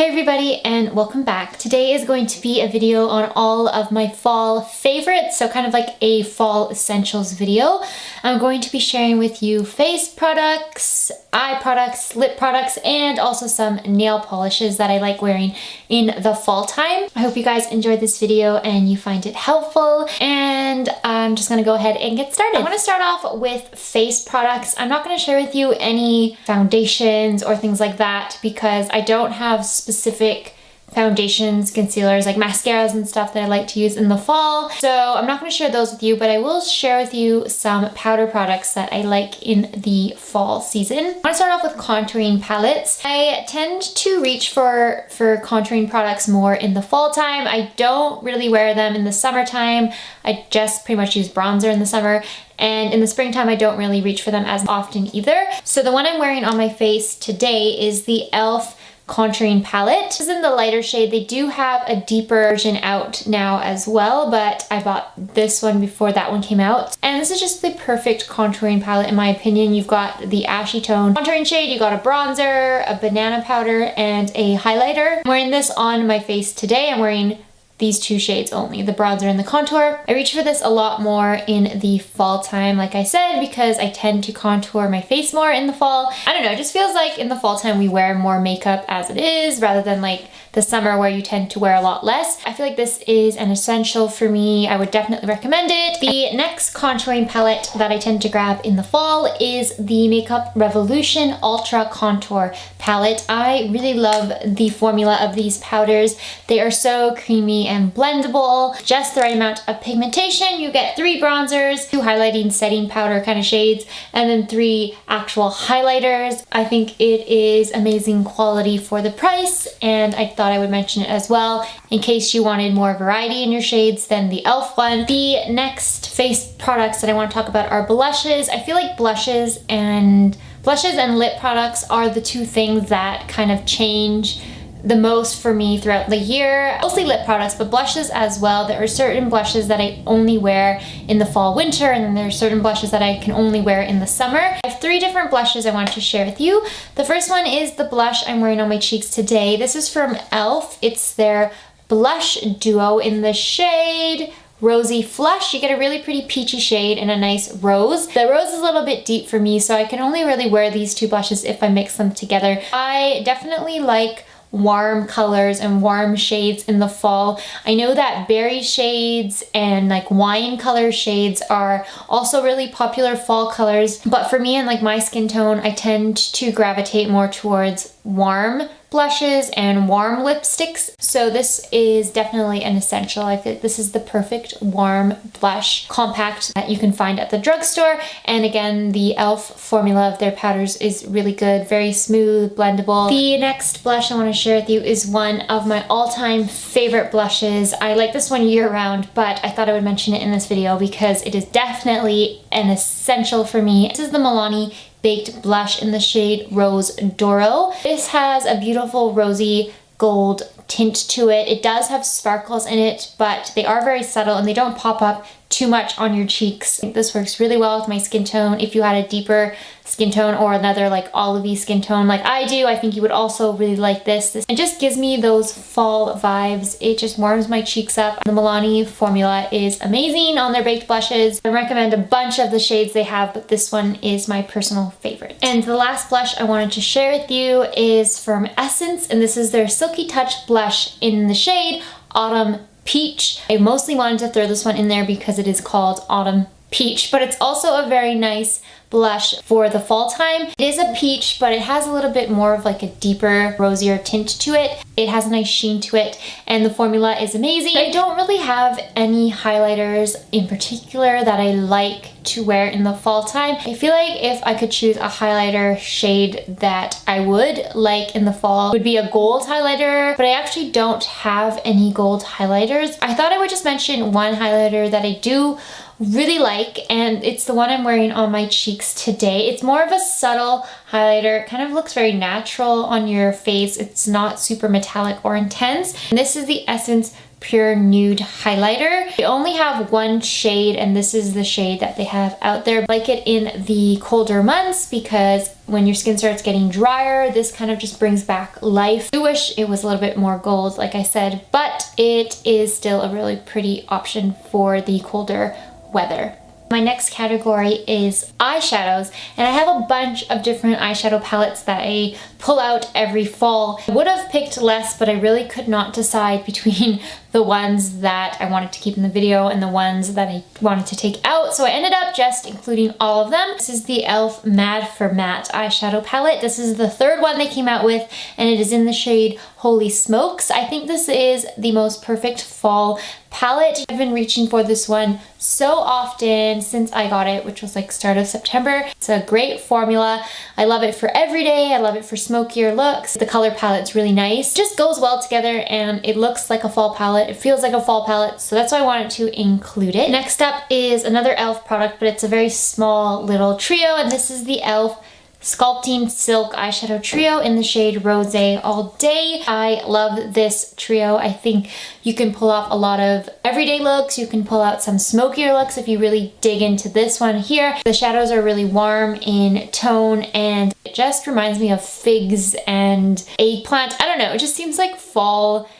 Hey everybody, and welcome back. Today is going to be a video on all of my fall favorites, so kind of like a fall essentials video. I'm going to be sharing with you face products, eye products, lip products, and also some nail polishes that I like wearing in the fall time. I hope you guys enjoyed this video and you find it helpful, and I'm just gonna go ahead and get started. I want to start off with face products. I'm not going to share with you any foundations or things like that because I don't have specific foundations, concealers, like mascaras and stuff that I like to use in the fall. So I'm not going to share those with you, but I will share with you some powder products that I like in the fall season. I want to start off with contouring palettes. I tend to reach for contouring products more in the fall time. I don't really wear them in the summertime. I just pretty much use bronzer in the summer. And in the springtime, I don't really reach for them as often either. So the one I'm wearing on my face today is the e.l.f. contouring palette. This is in the lighter shade. They do have a deeper version out now as well, but I bought this one before that one came out. And this is just the perfect contouring palette in my opinion. You've got the ashy tone contouring shade, you got a bronzer, a banana powder, and a highlighter. I'm wearing this on my face today. I'm wearing these two shades only, the bronzer and the contour. I reach for this a lot more in the fall time, like I said, because I tend to contour my face more in the fall. I don't know, it just feels like in the fall time we wear more makeup as it is, rather than like the summer where you tend to wear a lot less. I feel like this is an essential for me. I would definitely recommend it. The next contouring palette that I tend to grab in the fall is the Makeup Revolution Ultra Contour palette. I really love the formula of these powders. They are so creamy and blendable, just the right amount of pigmentation. You get 3 bronzers, 2 highlighting setting powder kind of shades, and then 3 actual highlighters. I think it is amazing quality for the price, and I thought I would mention it as well in case you wanted more variety in your shades than the e.l.f. one. The next face products that I want to talk about are blushes. I feel like blushes and lip products are the two things that kind of change the most for me throughout the year. Mostly lip products, but blushes as well. There are certain blushes that I only wear in the fall winter, and then there are certain blushes that I can only wear in the summer. I have 3 different blushes I want to share with you. The first one is the blush I'm wearing on my cheeks today. This is from e.l.f. It's their blush duo in the shade Rosy Flush. You get a really pretty peachy shade and a nice rose. The rose is a little bit deep for me, so I can only really wear these 2 blushes if I mix them together. I definitely like warm colors and warm shades in the fall. I know that berry shades and like wine color shades are also really popular fall colors, but for me and like my skin tone, I tend to gravitate more towards warm blushes and warm lipsticks. So this is definitely an essential. I feel like this is the perfect warm blush compact that you can find at the drugstore. And again, the e.l.f. formula of their powders is really good, very smooth, blendable. The next blush I want to share with you is one of my all-time favorite blushes. I like this one year-round, but I thought I would mention it in this video because it is definitely an essential for me. This is the Milani Baked Blush in the shade Rose Doro. This has a beautiful rosy gold tint to it. It does have sparkles in it, but they are very subtle and they don't pop up too much on your cheeks. I think this works really well with my skin tone. If you had a deeper skin tone or another like olivey skin tone like I do, I think you would also really like this. It just gives me those fall vibes. It just warms my cheeks up. The Milani formula is amazing on their baked blushes. I recommend a bunch of the shades they have, but this one is my personal favorite. And the last blush I wanted to share with you is from Essence, and this is their Silky Touch blush in the shade Autumn Peach. I mostly wanted to throw this one in there because it is called Autumn Peach, but it's also a very nice blush for the fall time. It is a peach, but it has a little bit more of like a deeper, rosier tint to it. It has a nice sheen to it, and the formula is amazing. I don't really have any highlighters in particular that I like to wear in the fall time. I feel like if I could choose a highlighter shade that I would like in the fall, it would be a gold highlighter, but I actually don't have any gold highlighters. I thought I would just mention one highlighter that I do really like, and it's the one I'm wearing on my cheeks today. It's more of a subtle highlighter. It kind of looks very natural on your face. It's not super metallic or intense. And this is the Essence Pure Nude highlighter. They only have one shade, and this is the shade that they have out there. I like it in the colder months because when your skin starts getting drier, this kind of just brings back life. I wish it was a little bit more gold, like I said, but it is still a really pretty option for the colder weather. My next category is eyeshadows, and I have a bunch of different eyeshadow palettes that I pull out every fall. I would have picked less, but I really could not decide between the ones that I wanted to keep in the video and the ones that I wanted to take out, so I ended up just including all of them. This is the e.l.f. Mad for Matte eyeshadow palette. This is the third one they came out with, and it is in the shade Holy Smokes. I think this is the most perfect fall palette. I've been reaching for this one so often since I got it, which was like start of September. It's a great formula. I love it for everyday. I love it for smokier looks. The color palette's really nice. It just goes well together, and it looks like a fall palette. It feels like a fall palette, so that's why I wanted to include it. Next up is another e.l.f. product, but it's a very small little trio, and this is the e.l.f. Sculpting Silk Eyeshadow Trio in the shade Rosy All Day. I love this trio. I think you can pull off a lot of everyday looks. You can pull out some smokier looks if you really dig into this one here. The shadows are really warm in tone, and it just reminds me of figs and eggplant. I don't know, it just seems like fall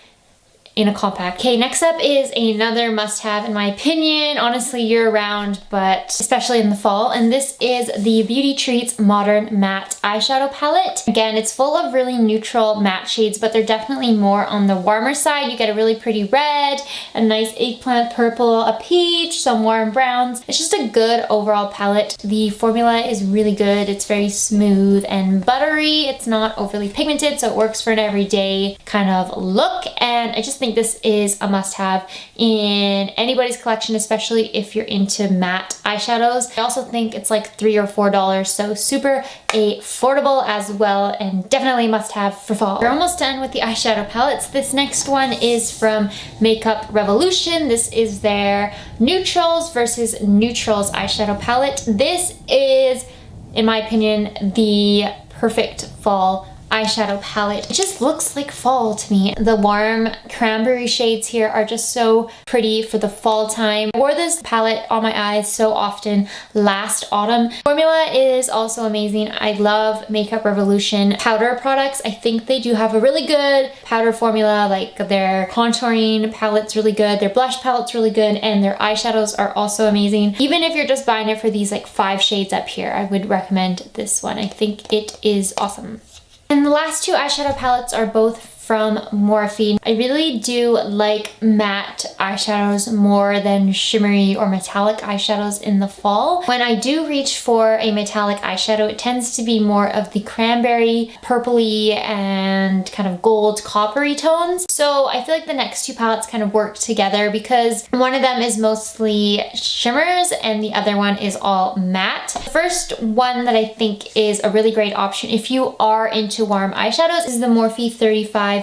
in a compact. Okay, next up is another must-have in my opinion, honestly year-round, but especially in the fall, and this is the Beauty Treats Modern Matte Eyeshadow Palette. Again, it's full of really neutral matte shades, but they're definitely more on the warmer side. You get a really pretty red, a nice eggplant purple, a peach, some warm browns. It's just a good overall palette. The formula is really good. It's very smooth and buttery. It's not overly pigmented, so it works for an everyday kind of look, and I just think this is a must-have in anybody's collection, especially if you're into matte eyeshadows. I also think it's like $3 or $4, so super affordable as well, and definitely must-have for fall. We're almost done with the eyeshadow palettes. This next one is from Makeup Revolution. This is their Newtrals versus Newtrals eyeshadow palette. This is, in my opinion, the perfect fall eyeshadow palette. It just looks like fall to me. The warm cranberry shades here are just so pretty for the fall time. I wore this palette on my eyes so often last autumn. Formula is also amazing. I love Makeup Revolution powder products. I think they do have a really good powder formula, like their contouring palette's really good, their blush palette's really good, and their eyeshadows are also amazing. Even if you're just buying it for these like 5 shades up here, I would recommend this one. I think it is awesome. And the last two eyeshadow palettes are both from Morphe. I really do like matte eyeshadows more than shimmery or metallic eyeshadows in the fall. When I do reach for a metallic eyeshadow, it tends to be more of the cranberry, purpley, and kind of gold coppery tones. So I feel like the next two palettes kind of work together because one of them is mostly shimmers and the other one is all matte. The first one that I think is a really great option if you are into warm eyeshadows is the Morphe 35M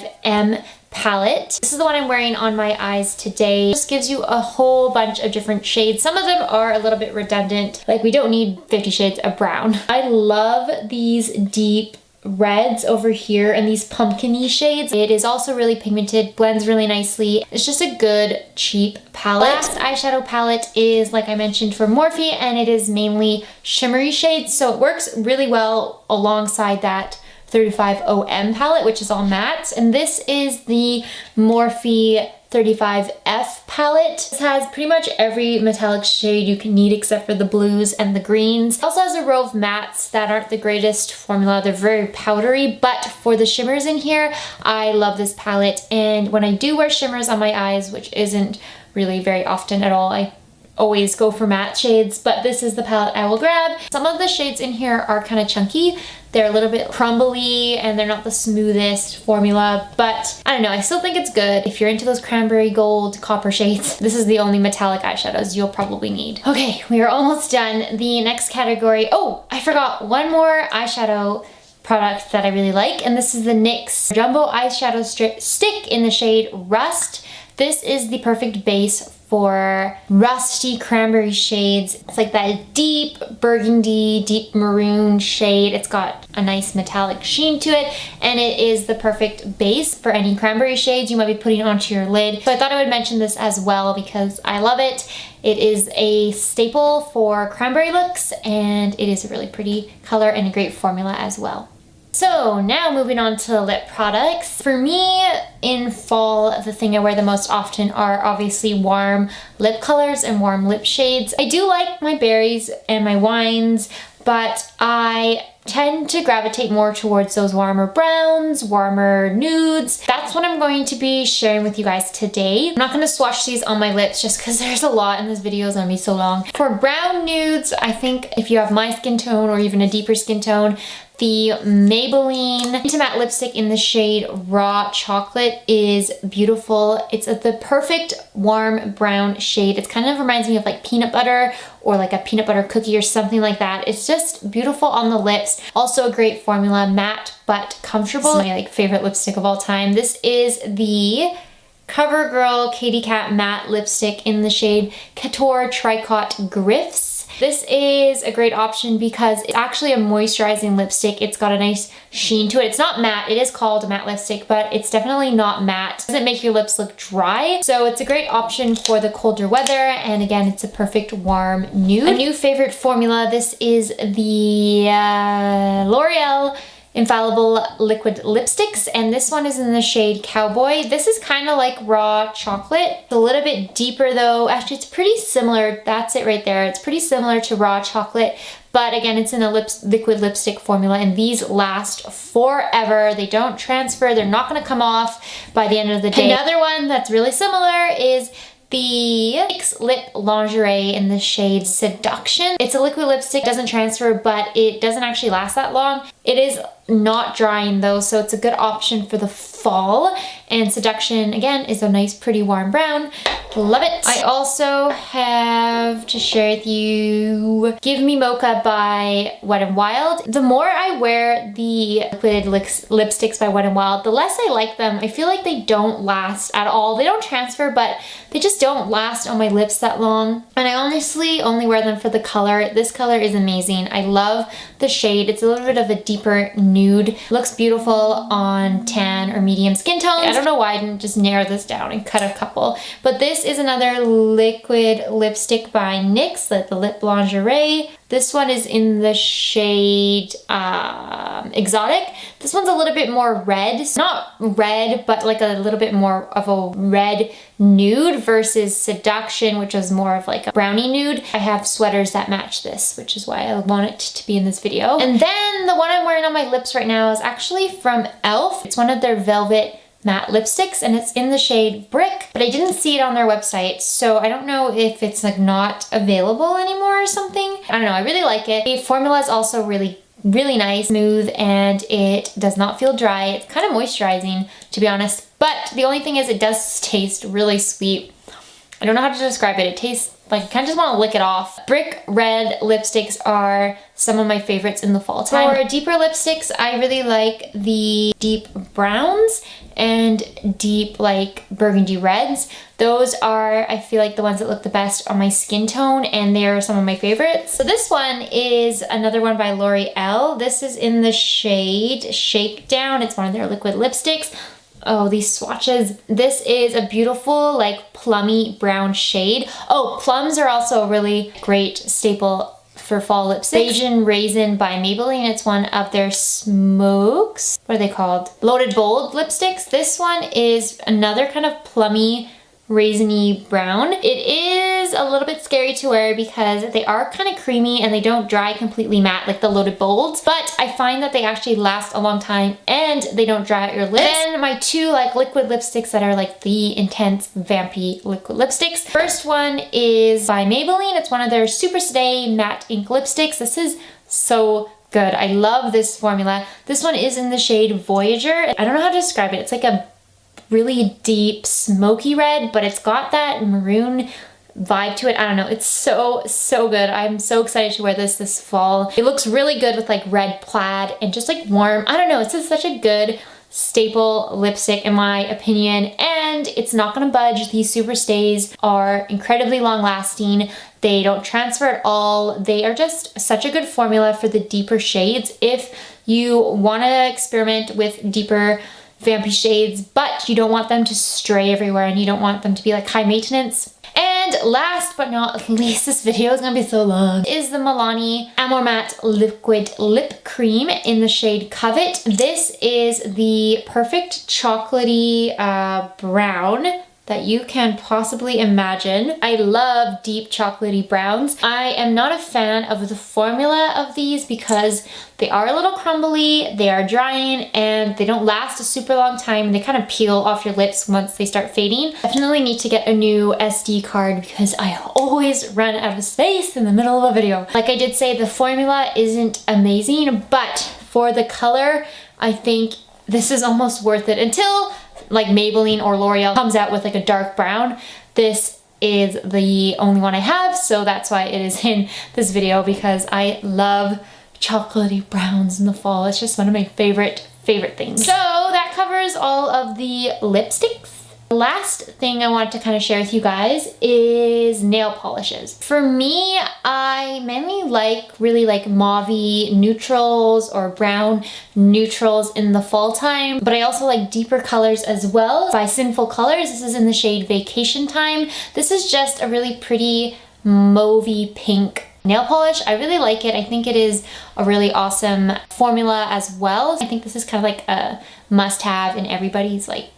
palette. This is the one I'm wearing on my eyes today. It just gives you a whole bunch of different shades. Some of them are a little bit redundant, like we don't need 50 shades of brown. I love these deep reds over here and these pumpkin-y shades. It is also really pigmented, blends really nicely. It's just a good cheap palette. Last eyeshadow palette is, like I mentioned, from Morphe, and it is mainly shimmery shades, so it works really well alongside that 35OM palette, which is all mattes, and this is the Morphe 35F palette. This has pretty much every metallic shade you can need except for the blues and the greens. It also has a row of mattes that aren't the greatest formula. They're very powdery, but for the shimmers in here, I love this palette, and when I do wear shimmers on my eyes, which isn't really very often at all, I always go for matte shades, but this is the palette I will grab. Some of the shades in here are kind of chunky. They're a little bit crumbly and they're not the smoothest formula, but I don't know, I still think it's good. If you're into those cranberry gold copper shades, this is the only metallic eyeshadows you'll probably need. Okay, we are almost done. The next category, oh, I forgot one more eyeshadow product that I really like, and this is the NYX Jumbo Eyeshadow Stick in the shade Rust. This is the perfect base for rusty cranberry shades. It's like that deep burgundy, deep maroon shade. It's got a nice metallic sheen to it, and it is the perfect base for any cranberry shades you might be putting onto your lid. So I thought I would mention this as well because I love it. It is a staple for cranberry looks, and it is a really pretty color and a great formula as well. So now moving on to lip products. For me, in fall, the thing I wear the most often are obviously warm lip colors and warm lip shades. I do like my berries and my wines, but I tend to gravitate more towards those warmer browns, warmer nudes. That's what I'm going to be sharing with you guys today. I'm not going to swatch these on my lips just because there's a lot and this video is going to be so long. For brown nudes, I think if you have my skin tone or even a deeper skin tone, the Maybelline Intimatte lipstick in the shade Raw Chocolate is beautiful. It's the perfect warm brown shade. It kind of reminds me of like peanut butter or like a peanut butter cookie or something like that. It's just beautiful on the lips. Also a great formula, matte but comfortable. This is my like favorite lipstick of all time. This is the CoverGirl Katy Kat matte lipstick in the shade Catoure Tricot Griffes. This is a great option because it's actually a moisturizing lipstick. It's got a nice sheen to it. It's not matte. It is called a matte lipstick, but it's definitely not matte. It doesn't make your lips look dry. So it's a great option for the colder weather. And again, it's a perfect warm nude. A new favorite formula. This is the L'Oreal Infallible liquid lipsticks, and this one is in the shade Cowboy. This is kind of like Raw Chocolate. It's a little bit deeper though. Actually, it's pretty similar. That's it right there. It's pretty similar to Raw Chocolate, but again, it's in a liquid lipstick formula, and these last forever. They don't transfer. They're not going to come off by the end of the day. Another one that's really similar is the NYX Lip Lingerie in the shade Seduction. It's a liquid lipstick, doesn't transfer, but it doesn't actually last that long. It is not drying though, so it's a good option for the fall. And Seduction, again, is a nice pretty warm brown. Love it. I also have to share with you Give Me Mocha by Wet n Wild. The more I wear the liquid lipsticks by Wet n Wild, the less I like them. I feel like they don't last at all. They don't transfer, but they just don't last on my lips that long. And I honestly only wear them for the color. This color is amazing. I love the shade. It's a little bit of a deeper nude. Looks beautiful on tan or medium skin tones. I don't know why I didn't just narrow this down and cut a couple, but this is another liquid lipstick by NYX, the Lip Lingerie. This one is in the shade Exotic. This one's a little bit more red. Not red, but like a little bit more of a red nude versus Seduction, which is more of like a brownie nude. I have sweaters that match this, which is why I want it to be in this video. And then the one I'm wearing on my lips right now is actually from e.l.f. It's one of their velvet matte lipsticks, and it's in the shade Brick, but I didn't see it on their website, so I don't know if it's like not available anymore or something. I don't know, I really like it. The formula is also really nice, smooth, and it does not feel dry. It's kind of moisturizing, to be honest, but the only thing is it does taste really sweet. I don't know how to describe it. It tastes like you kind of just want to lick it off. Brick red lipsticks are some of my favorites in the fall time. For deeper lipsticks, I really like the deep browns and deep like burgundy reds. Those are, I feel like, the ones that look the best on my skin tone, and they're some of my favorites. So this one is another one by L'Oreal. This is in the shade Shakedown. It's one of their liquid lipsticks. Oh, these swatches. This is a beautiful, like, plummy brown shade. Oh, plums are also a really great staple for fall lipsticks. Beijing Raisin by Maybelline. It's one of their smokes. What are they called? Loaded Bold lipsticks. This one is another kind of plummy, raisiny brown. It is a little bit scary to wear because they are kind of creamy and they don't dry completely matte like the Loaded Bolds, but I find that they actually last a long time and they don't dry out your lips. Then my two like liquid lipsticks that are like the intense vampy liquid lipsticks. First one is by Maybelline. It's one of their Super Stay matte ink lipsticks. This is so good. I love this formula. This one is in the shade Voyager. I don't know how to describe it. It's like a really deep smoky red, but it's got that maroon vibe to it. I don't know, it's so good. I'm so excited to wear this fall. It looks really good with like red plaid and just like warm. I don't know, it's just such a good staple lipstick in my opinion, and and it's not gonna budge. These super stays are incredibly long lasting. They don't transfer at all. They are just such a good formula for the deeper shades. If you wanna experiment with deeper vampy shades, but you don't want them to stray everywhere and you don't want them to be like high maintenance. And last but not least, this video is gonna be so long, is the Milani Amore Matte Liquid Lip Cream in the shade Covet. This is the perfect chocolatey brown that you can possibly imagine. I love deep chocolatey browns. I am not a fan of the formula of these because they are a little crumbly, they are drying, and they don't last a super long time. They kind of peel off your lips once they start fading. Definitely need to get a new SD card because I always run out of space in the middle of a video. Like I did say, the formula isn't amazing, but for the color, I think this is almost worth it until like Maybelline or L'Oreal comes out with like a dark brown. This is the only one I have, so that's why it is in this video, because I love chocolatey browns in the fall. It's just one of my favorite things. So that covers all of the lipsticks. The last thing I want to kind of share with you guys is nail polishes. For me, I mainly really like mauve neutrals or brown neutrals in the fall time, but I also like deeper colors as well. By Sinful Colors, this is in the shade Vacation Time. This is just a really pretty mauvey pink nail polish. I really like it. I think it is a really awesome formula as well. I think this is kind of like a must-have in everybody's like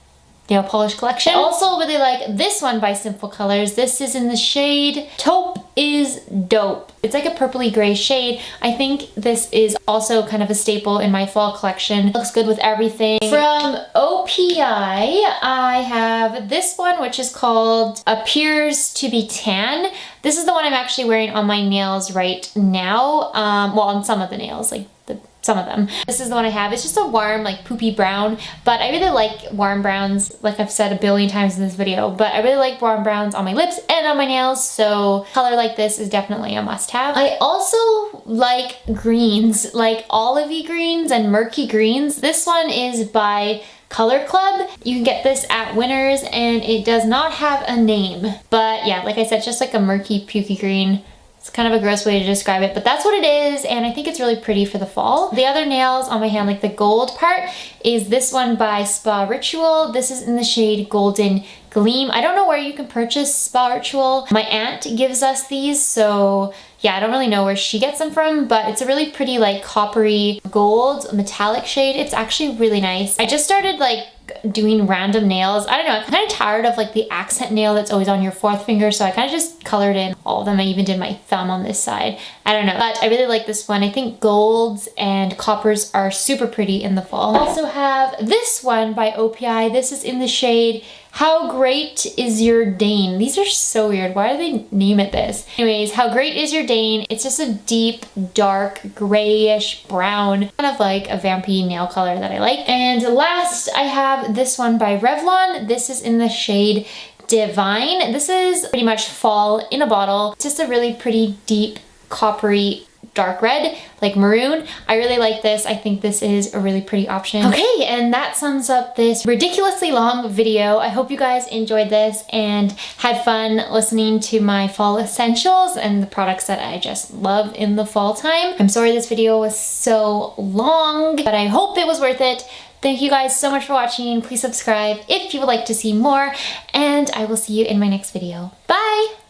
nail polish collection. I also really like this one by Sinful Colors. This is in the shade Taupe is Dope. It's like a purpley gray shade. I think this is also kind of a staple in my fall collection. It looks good with everything. From OPI, I have this one, which is called Appears to be Tan. This is the one I'm actually wearing on my nails right now. Well, on some of the nails, like some of them. This is the one I have. It's just a warm, like poopy brown, but I really like warm browns, like I've said a billion times in this video, but I really like warm browns on my lips and on my nails, so color like this is definitely a must-have. I also like greens, like olivey greens and murky greens. This one is by Color Club. You can get this at Winners and it does not have a name, but yeah, like I said, just like a murky pukey green. It's kind of a gross way to describe it, but that's what it is, and I think it's really pretty for the fall. The other nails on my hand, like the gold part, is this one by Spa Ritual. This is in the shade Golden Gleam. I don't know where you can purchase Spa Ritual. My aunt gives us these, so yeah, I don't really know where she gets them from, but it's a really pretty like coppery gold metallic shade. It's actually really nice. I just started like doing random nails. I don't know, I'm kind of tired of like the accent nail that's always on your fourth finger, so I kind of just colored in all of them. I even did my thumb on this side. I don't know, but I really like this one. I think golds and coppers are super pretty in the fall. I also have this one by OPI. This is in the shade How Great Is Your Dane. These are so weird. Why do they name it this? Anyways, How Great Is Your Dane? It's just a deep, dark, grayish brown, kind of like a vampy nail color that I like. And last, I have this one by Revlon. This is in the shade Divine. This is pretty much fall in a bottle. It's just a really pretty deep, coppery, dark red, like maroon. I really like this. I think this is a really pretty option. Okay, and that sums up this ridiculously long video. I hope you guys enjoyed this and had fun listening to my fall essentials and the products that I just love in the fall time. I'm sorry this video was so long, but I hope it was worth it. Thank you guys so much for watching. Please subscribe if you would like to see more, and I will see you in my next video. Bye!